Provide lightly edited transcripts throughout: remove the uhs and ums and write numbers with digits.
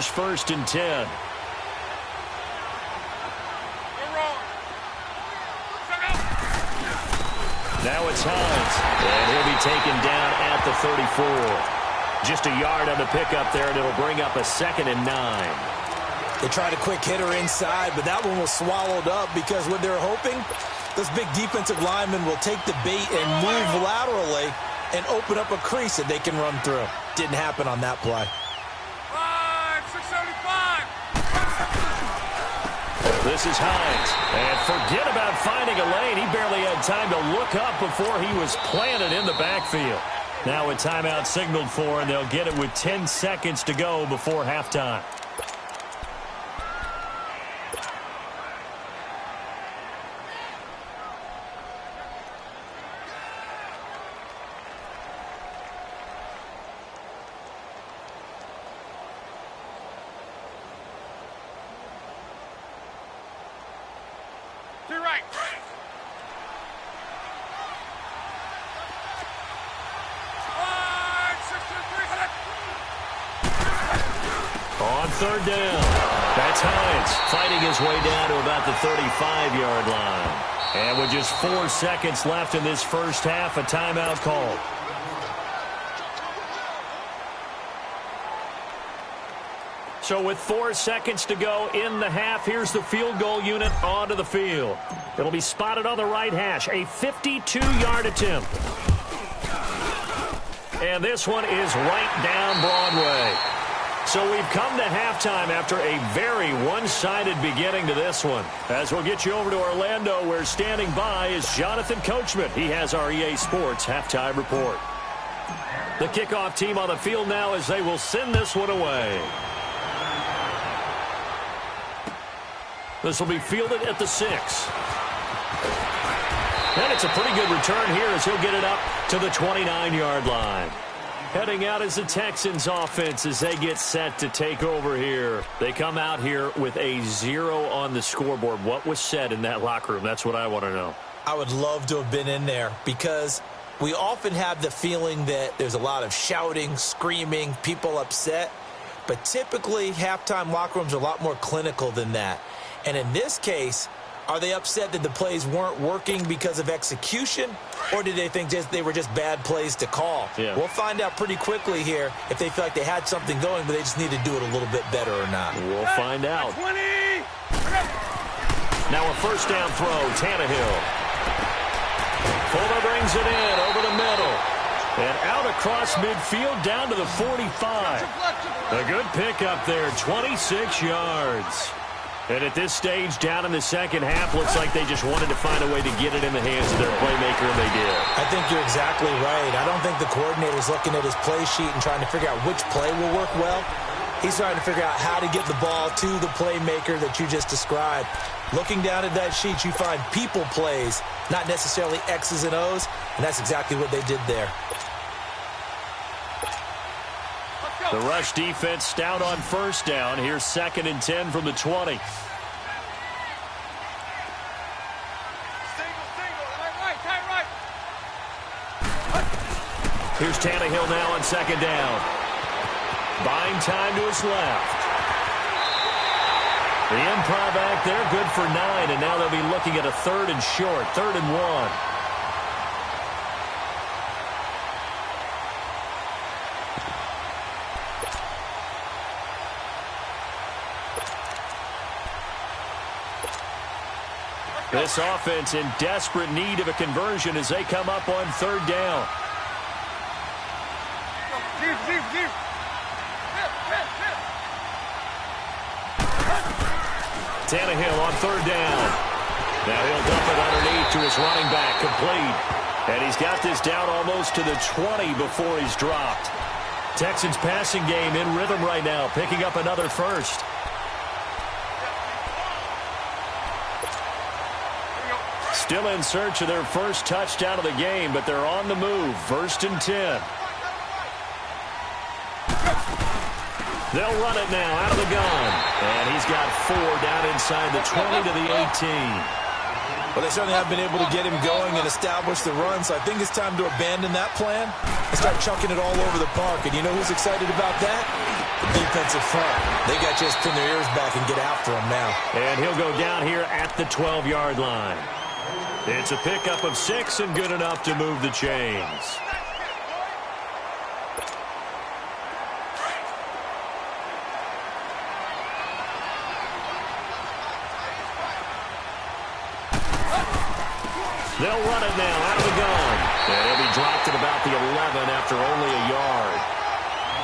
here's 1st and 10. Now it's Hines, and he'll be taken down at the 34. Just a yard on the pickup there, and it'll bring up a 2nd and 9. They tried a quick hitter inside, but that one was swallowed up because what they're hoping, those big defensive linemen will take the bait and move laterally and open up a crease that they can run through. Didn't happen on that play. 675. This is Hines, and forget about finding a lane. He barely had time to look up before he was planted in the backfield. Now a timeout signaled for, and they'll get it with 10 seconds to go before halftime. On 3rd down, that's Hines fighting his way down to about the 35-yard line. And with just 4 seconds left in this first half, a timeout call. So with 4 seconds to go in the half, here's the field goal unit onto the field. It'll be spotted on the right hash, a 52-yard attempt. And this one is right down Broadway. So we've come to halftime after a very one-sided beginning to this one. As we'll get you over to Orlando, where standing by is Jonathan Coachman. He has our EA Sports halftime report. The kickoff team on the field now as they will send this one away. This will be fielded at the 6. And it's a pretty good return here as he'll get it up to the 29-yard line. Heading out is the Texans offense as they get set to take over here. They come out here with a 0 on the scoreboard. What was said in that locker room? That's what I want to know. I would love to have been in there because we often have the feeling that there's a lot of shouting, screaming, people upset. But typically, halftime locker rooms are a lot more clinical than that. And in this case, are they upset that the plays weren't working because of execution, or did they think they were just bad plays to call? Yeah. We'll find out pretty quickly here if they feel like they had something going, but they just need to do it a little bit better or not. We'll find out. 20. Now a first down throw, Tannehill. Fuller brings it in over the middle. And out across midfield down to the 45. A good pickup there, 26 yards. And at this stage, down in the second half, looks like they just wanted to find a way to get it in the hands of their playmaker, and they did. I think you're exactly right. I don't think the coordinator's looking at his play sheet and trying to figure out which play will work well. He's trying to figure out how to get the ball to the playmaker that you just described. Looking down at that sheet, you find people plays, not necessarily X's and O's, and that's exactly what they did there. The rush defense stout on first down. Here's 2nd and 10 from the 20. Here's Tannehill now on 2nd down. Buying time to his left. The improv act there, good for 9, and now they'll be looking at a 3rd and short, 3rd and 1. This offense in desperate need of a conversion as they come up on 3rd down. Tannehill on 3rd down. Now he'll dump it underneath to his running back, complete. And he's got this down almost to the 20 before he's dropped. Texans passing game in rhythm right now, picking up another first. Still in search of their first touchdown of the game, but they're on the move. 1st and 10. They'll run it now out of the gun. And he's got 4 down inside the 20 to the 18. Well, they certainly have been able to get him going and establish the run, so I think it's time to abandon that plan and start chucking it all over the park. And you know who's excited about that? Defensive front. They got to just pin their ears back and get after him now. And he'll go down here at the 12-yard line. It's a pickup of 6 and good enough to move the chains. They'll run it now out of the gun. And he'll be dropped at about the 11 after only a yard.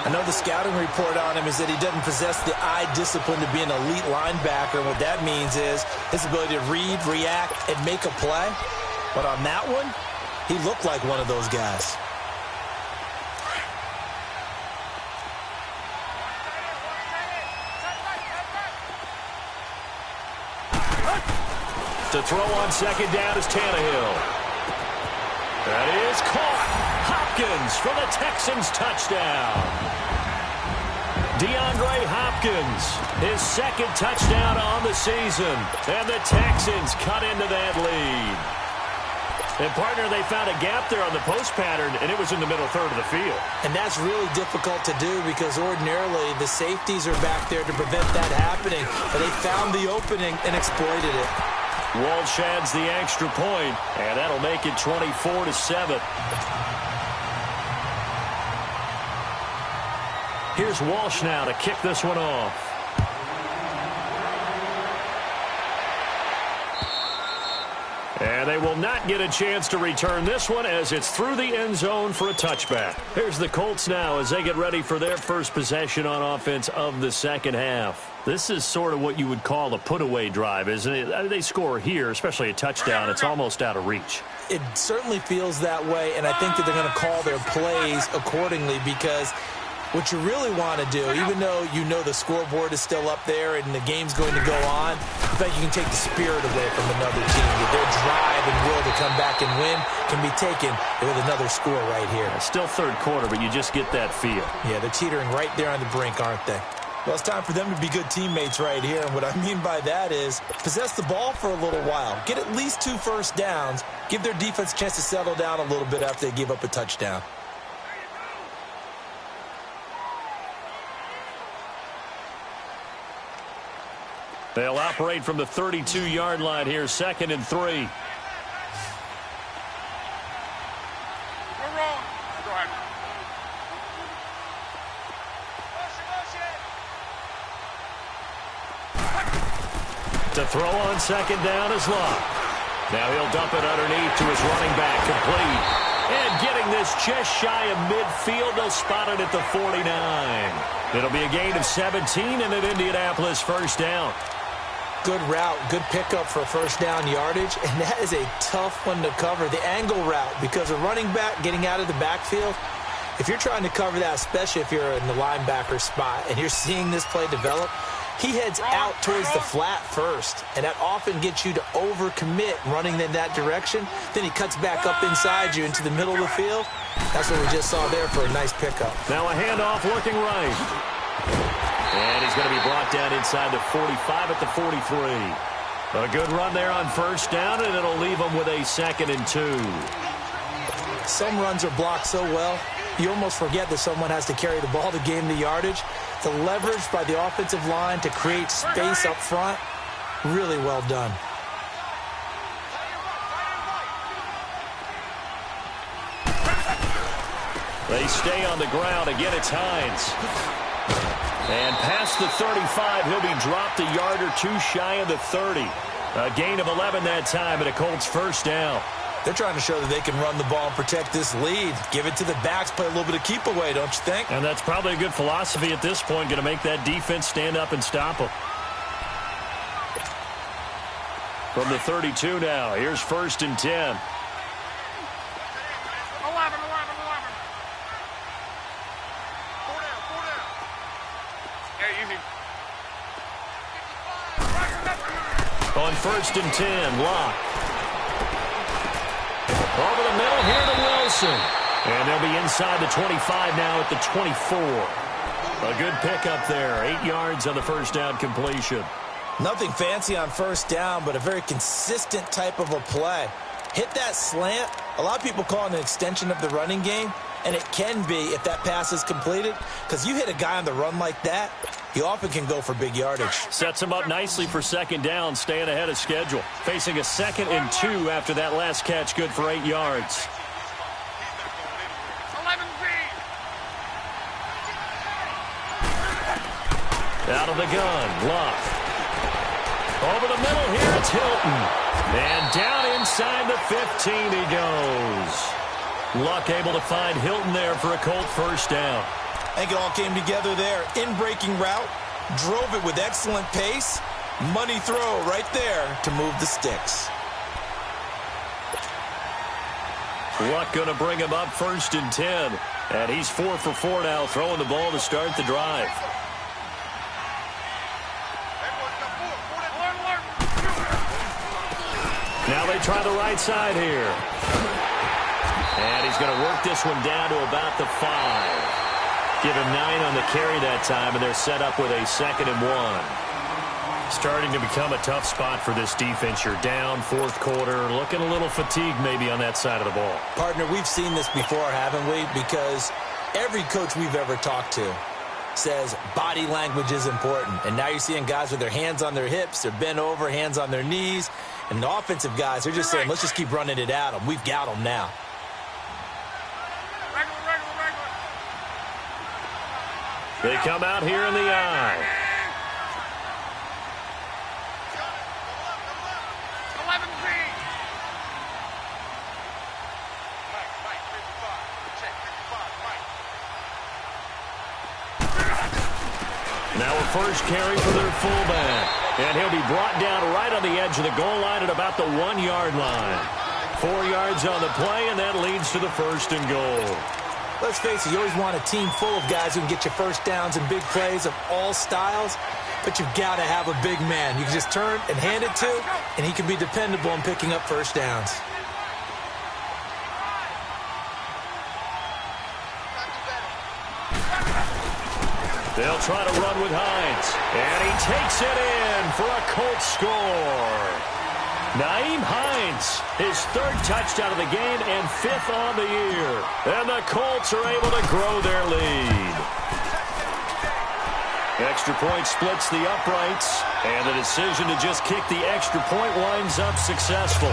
I know the scouting report on him is that he doesn't possess the eye discipline to be an elite linebacker. What that means is his ability to read, react, and make a play. But on that one, he looked like one of those guys. To throw on second down is Tannehill. That is caught. Hopkins for the Texans touchdown. DeAndre Hopkins, his second touchdown on the season. And the Texans cut into that lead. And, partner, they found a gap there on the post pattern, and it was in the middle third of the field. And that's really difficult to do because ordinarily the safeties are back there to prevent that happening. But they found the opening and exploited it. Walsh adds the extra point, and that'll make it 24-7. Here's Walsh now to kick this one off. And they will not get a chance to return this one as it's through the end zone for a touchback. Here's the Colts now as they get ready for their first possession on offense of the second half. This is sort of what you would call a put-away drive, isn't it? I mean, they score here, especially a touchdown. It's almost out of reach. It certainly feels that way, and I think that they're going to call their plays accordingly because what you really want to do, even though you know the scoreboard is still up there and the game's going to go on, I bet you can take the spirit away from another team. That their drive and will to come back and win can be taken with another score right here. It's still third quarter, but you just get that feel. Yeah, they're teetering right there on the brink, aren't they? Well, it's time for them to be good teammates right here, and what I mean by that is possess the ball for a little while, get at least 2 first downs, give their defense a chance to settle down a little bit after they give up a touchdown. They'll operate from the 32-yard line here, 2nd and 3. To throw on second down is Locke. Now he'll dump it underneath to his running back, complete. And getting this just shy of midfield, they'll spot it at the 49. It'll be a gain of 17 and an Indianapolis first down. Good route, good pickup for first down yardage, and that is a tough one to cover, the angle route, because a running back getting out of the backfield, if you're trying to cover that, especially if you're in the linebacker spot and you're seeing this play develop, he heads out towards the flat first, and that often gets you to overcommit running in that direction. Then he cuts back up inside you into the middle of the field. That's what we just saw there for a nice pickup. Now a handoff looking right. And he's going to be brought down inside the 45 at the 43. A good run there on first down, and it'll leave him with a 2nd and 2. Some runs are blocked so well, you almost forget that someone has to carry the ball to gain the yardage. The leverage by the offensive line to create space up front, really well done. They stay on the ground. Again, it's Hines. And past the 35, he'll be dropped a yard or 2 shy of the 30. A gain of 11 that time, and a Colts first down. They're trying to show that they can run the ball and protect this lead. Give it to the backs, play a little bit of keep away, don't you think? And that's probably a good philosophy at this point, going to make that defense stand up and stop them. From the 32 now, here's 1st and 10. 11. On 1st and 10, Locke. Over the middle here to Wilson. And they'll be inside the 25 now at the 24. A good pickup there. 8 yards on the first down completion. Nothing fancy on first down, but a very consistent type of a play. hit that slant. A lot of people call it an extension of the running game, and it can be if that pass is completed, because you hit a guy on the run like that, he often can go for big yardage. Sets him up nicely for second down, staying ahead of schedule. Facing a 2nd and 2 after that last catch, good for 8 yards. Out of the gun, Luck. Over the middle here, it's Hilton. And down inside the 15 he goes. Luck able to find Hilton there for a Colt first down. I think it all came together there. In-breaking route, drove it with excellent pace. Money throw right there to move the sticks. Luck going to bring him up 1st and 10. And he's 4 for 4 now, throwing the ball to start the drive. Now they try the right side here. And he's going to work this one down to about the 5. Give him 9 on the carry that time, and they're set up with a 2nd and 1. Starting to become a tough spot for this defense. You're down, 4th quarter, looking a little fatigued maybe on that side of the ball. Partner, we've seen this before, haven't we? Because every coach we've ever talked to says body language is important. And now you're seeing guys with their hands on their hips, they're bent over, hands on their knees. And the offensive guys, they're just saying, let's just keep running it at them. We've got them now. They come out here in the eye. Now a first carry for their fullback. And he'll be brought down right on the edge of the goal line at about the 1-yard line. 4 yards on the play, and that leads to the 1st and goal. Let's face it, you always want a team full of guys who can get you first downs and big plays of all styles, but you've got to have a big man you can just turn and hand it to, and he can be dependable in picking up first downs. They'll try to run with Hines. And he takes it in for a Colts score. Nyheim Hines, his 3rd touchdown of the game and 5th on the year. And the Colts are able to grow their lead. Extra point splits the uprights. And the decision to just kick the extra point winds up successful.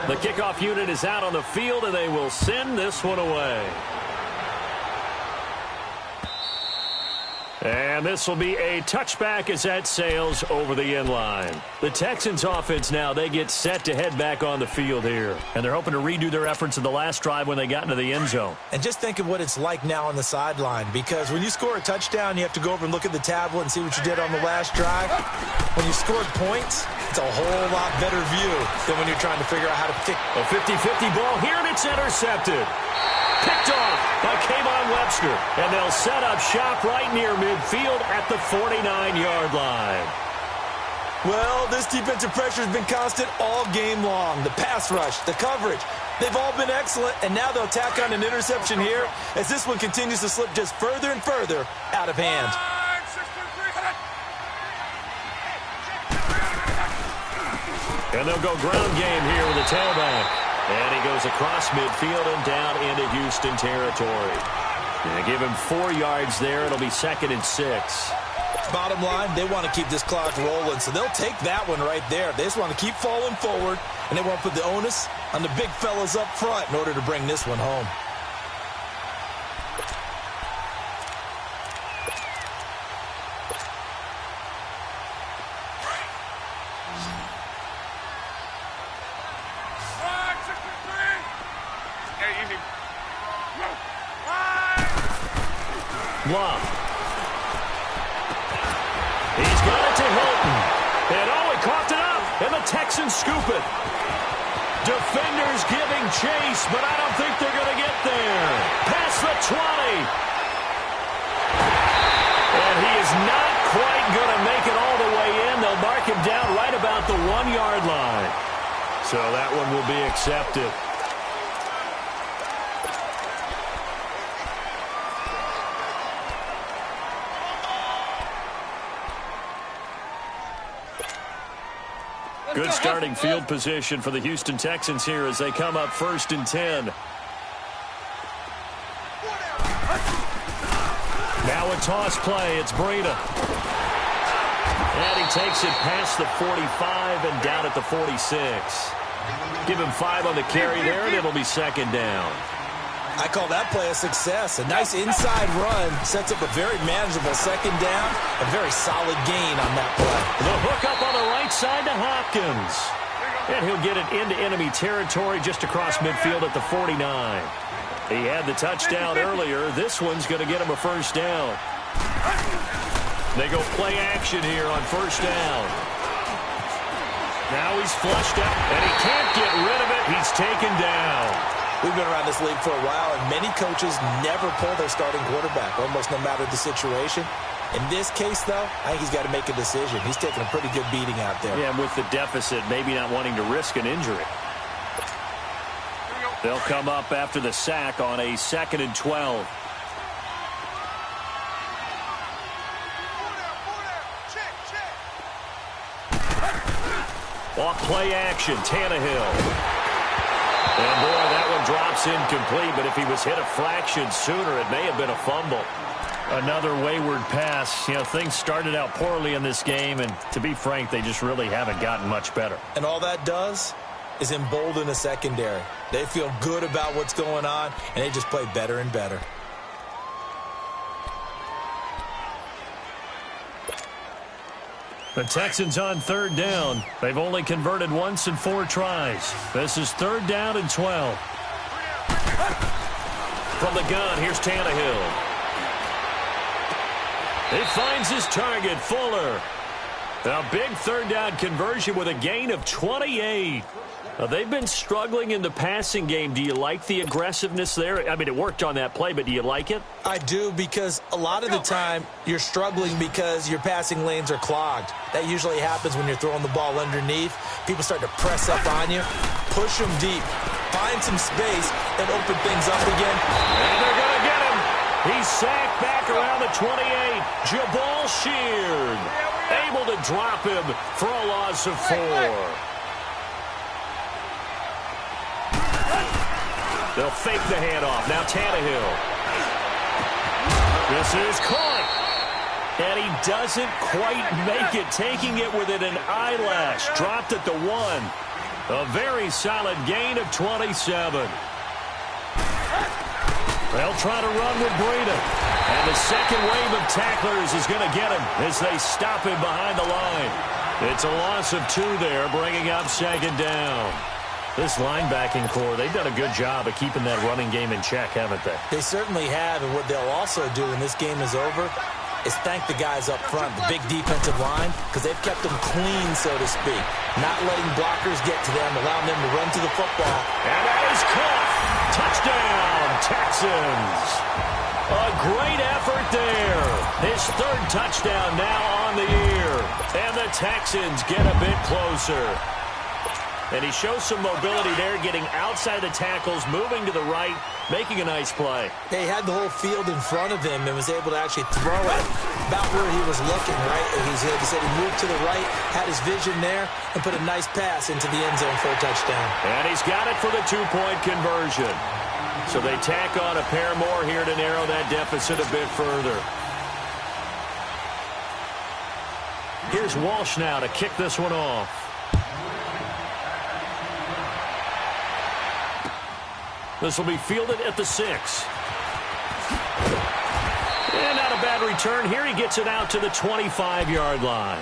The kickoff unit is out on the field, and they will send this one away. And this will be a touchback as that sails over the end line. The Texans offense now, they get set to head back on the field here. And they're hoping to redo their efforts in the last drive when they got into the end zone. And just think of what it's like now on the sideline, because when you score a touchdown, you have to go over and look at the tablet and see what you did on the last drive. When you scored points, it's a whole lot better view than when you're trying to figure out how to pick. A 50-50 ball here, and it's intercepted. Picked off by Kayvon Webster. And they'll set up shop right near midfield at the 49-yard line. Well, this defensive pressure has been constant all game long. The pass rush, the coverage, they've all been excellent. And now they'll tack on an interception here as this one continues to slip just further and further out of hand. And they'll go ground game here with a tailback. And he goes across midfield and down into Houston territory. And give him 4 yards there. It'll be 2nd and 6. Bottom line, they want to keep this clock rolling, so they'll take that one right there. They just want to keep falling forward, and they want to put the onus on the big fellas up front in order to bring this one home. Love. He's got it to Hilton. And oh, he coughed it up. And the Texans scoop it. Defenders giving chase, but I don't think they're going to get there. Past the 20. And he is not quite going to make it all the way in. down right about the 1-yard line. So that one will be accepted. Good starting field position for the Houston Texans here as they come up 1st and 10. Now a toss play. It's Breida. And he takes it past the 45 and down at the 46. Give him 5 on the carry there, and it'll be 2nd down. I call that play a success. A nice inside run sets up a very manageable 2nd down. A very solid gain on that play. The hook up on the right side to Hopkins. And he'll get it into enemy territory just across midfield at the 49. He had the touchdown earlier. This one's going to get him a 1st down. They go play action here on 1st down. Now he's flushed out, and he can't get rid of it. He's taken down. We've been around this league for a while, and many coaches never pull their starting quarterback, almost no matter the situation. In this case, though, I think he's got to make a decision. He's taking a pretty good beating out there. Yeah, with the deficit, maybe not wanting to risk an injury. They'll come up after the sack on a 2nd and 12. Off play action, Tannehill. And, boy, that one drops incomplete, but if he was hit a fraction sooner, it may have been a fumble. Another wayward pass. You know, things started out poorly in this game, and to be frank, they just really haven't gotten much better. And all that does is embolden the secondary. They feel good about what's going on, and they just play better and better. The Texans on 3rd down. They've only converted once in 4 tries. This is 3rd down and 12. From the gun, here's Tannehill. He finds his target, Fuller. A big 3rd down conversion with a gain of 28. They've been struggling in the passing game. Do you like the aggressiveness there? I mean, it worked on that play, but do you like it? I do, because a lot of the time you're struggling because your passing lanes are clogged. That usually happens when you're throwing the ball underneath. People start to press up on you. Push them deep. Find some space and open things up again. And they're going to get him. He's sacked back around the 28. Jabal Sheard able to drop him for a loss of 4. They'll fake the handoff. Now Tannehill. This is caught. And he doesn't quite make it, taking it within an eyelash. Dropped at the 1. A very solid gain of 27. They'll try to run with Breida. And the second wave of tacklers is going to get him as they stop him behind the line. It's a loss of 2 there, bringing up 2nd down. This linebacking core, they've done a good job of keeping that running game in check, haven't they? They certainly have, and what they'll also do when this game is over is thank the guys up front, the big defensive line, because they've kept them clean, so to speak. Not letting blockers get to them, allowing them to run to the football. And that is caught. Touchdown, Texans. A great effort there. His 3rd touchdown now on the year. And the Texans get a bit closer. And he shows some mobility there, getting outside the tackles, moving to the right, making a nice play. He had the whole field in front of him and was able to actually throw it about where he was looking, right? He said he moved to the right, had his vision there, and put a nice pass into the end zone for a touchdown. And he's got it for the 2-point conversion. So they tack on a pair more here to narrow that deficit a bit further. Here's Walsh now to kick this one off. This will be fielded at the 6. And not a bad return here. He gets it out to the 25-yard line.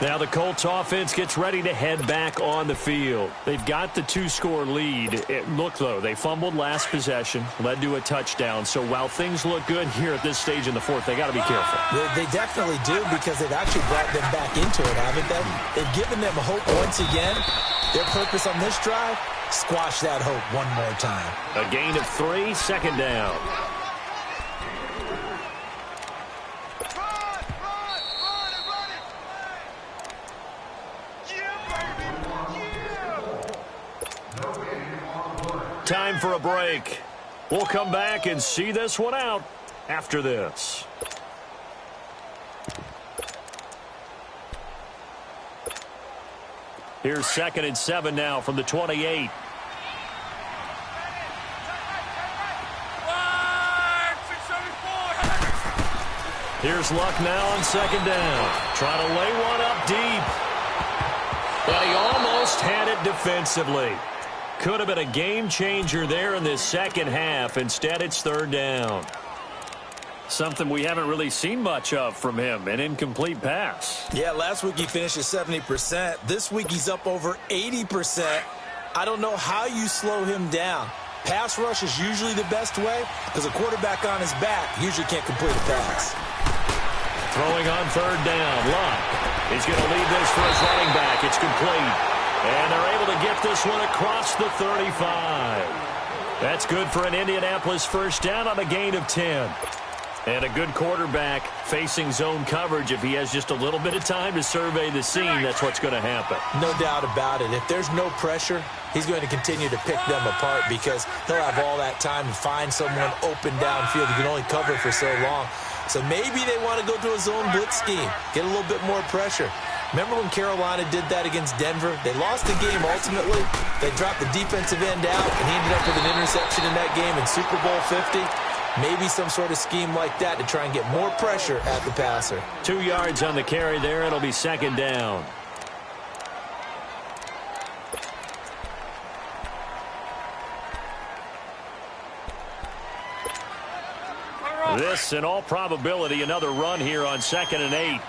Now the Colts offense gets ready to head back on the field. They've got the 2-score lead. Look, though, they fumbled last possession, led to a touchdown. So while things look good here at this stage in the 4th, they got to be careful. They definitely do, because they've actually brought them back into it, haven't they? They've given them hope once again. Their purpose on this drive, squash that hope one more time. A gain of 3, 2nd down. time for a break. We'll come back and see this one out after this. Here's 2nd and 7 now from the 28. Here's Luck now on 2nd down. Trying to lay one up deep. But he almost had it defensively. Could have been a game changer there in this second half. Instead, it's 3rd down. Something we haven't really seen much of from him, an incomplete pass. Yeah, last week he finished at 70%. This week he's up over 80%. I don't know how you slow him down. Pass rush is usually the best way because a quarterback on his back usually can't complete a pass. Throwing on 3rd down. Luck. He's going to lead this for his running back. It's complete. And they're able to get this one across the 35. That's good for an Indianapolis first down on a gain of 10. And a good quarterback facing zone coverage. If he has just a little bit of time to survey the scene, that's what's going to happen. No doubt about it. If there's no pressure, he's going to continue to pick them apart because he'll have all that time to find someone open downfield. He can only cover for so long. So maybe they want to go to a zone blitz scheme, get a little bit more pressure. Remember when Carolina did that against Denver? They lost the game ultimately. They dropped the defensive end out, and he ended up with an interception in that game in Super Bowl 50. Maybe some sort of scheme like that to try and get more pressure at the passer. 2 yards on the carry there. It'll be 2nd down. This, in all probability, another run here on 2nd and 8.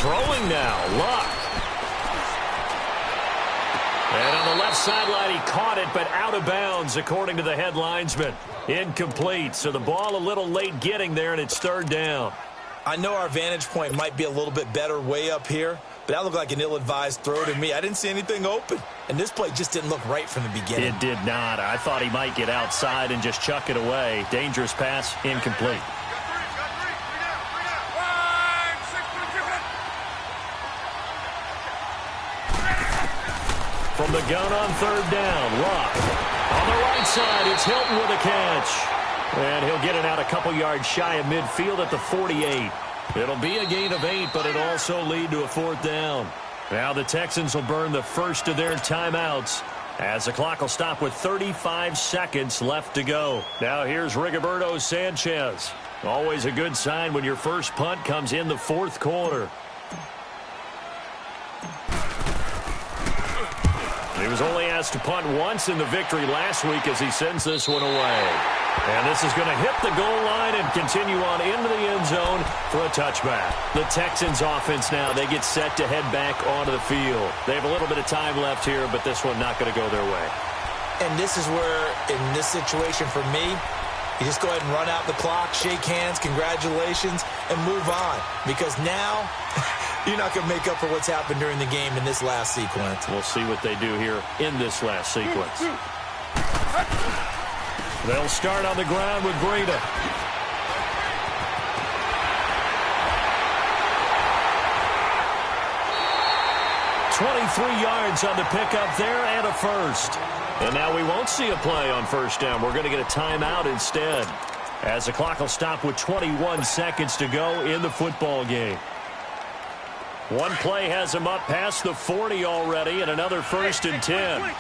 Throwing now, Luck. And on the left sideline, he caught it, but out of bounds, according to the head linesman. Incomplete, so the ball a little late getting there, and it's 3rd down. I know our vantage point might be a little bit better way up here, but that looked like an ill-advised throw to me. I didn't see anything open, and this play just didn't look right from the beginning. It did not. I thought he might get outside and just chuck it away. Dangerous pass, incomplete. From the gun on 3rd down, Luck. On the right side, it's Hilton with a catch. And he'll get it out a couple yards shy of midfield at the 48. It'll be a gain of 8, but it'll also lead to a 4th down. Now the Texans will burn the first of their timeouts as the clock will stop with 35 seconds left to go. Now here's Rigoberto Sanchez. Always a good sign when your first punt comes in the 4th quarter. He was only asked to punt once in the victory last week as he sends this one away. And this is going to hit the goal line and continue on into the end zone for a touchback. The Texans offense now, they get set to head back onto the field. They have a little bit of time left here, but this one not going to go their way. And this is where, in this situation for me, you just go ahead and run out the clock, shake hands, congratulations, and move on. Because now you're not going to make up for what's happened during the game in this last sequence. We'll see what they do here in this last sequence. They'll start on the ground with Breida. $23 yards on the pickup there and a first. And now we won't see a play on 1st down. We're going to get a timeout instead, as the clock will stop with 21 seconds to go in the football game. One play has him up past the 40 already, and another 1st and 10. 20.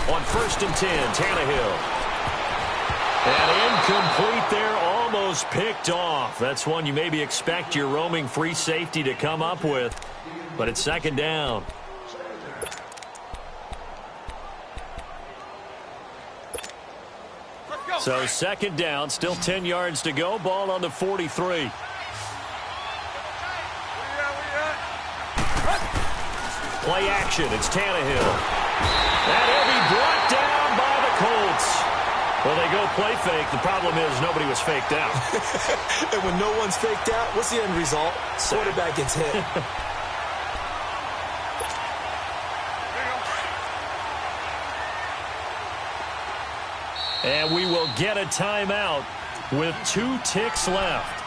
On 1st and 10, Tannehill. And incomplete there, almost picked off. That's one you maybe expect your roaming free safety to come up with, but it's 2nd down. So 2nd down, still 10 yards to go, ball on the 43. Play action, it's Tannehill. And he'll be brought down by the Colts. Well, they go play fake. The problem is nobody was faked out. And when no one's faked out, what's the end result? Quarterback gets hit. And we will get a timeout with 2 ticks left.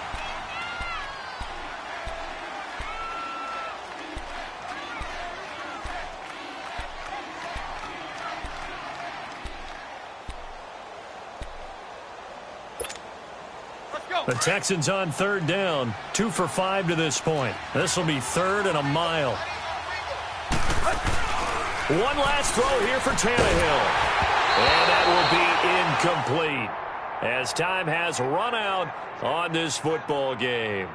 The Texans on 3rd down, 2 for 5 to this point. This will be 3rd and a mile. One last throw here for Tannehill. And that will be incomplete as time has run out on this football game.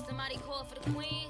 Somebody call for the queen.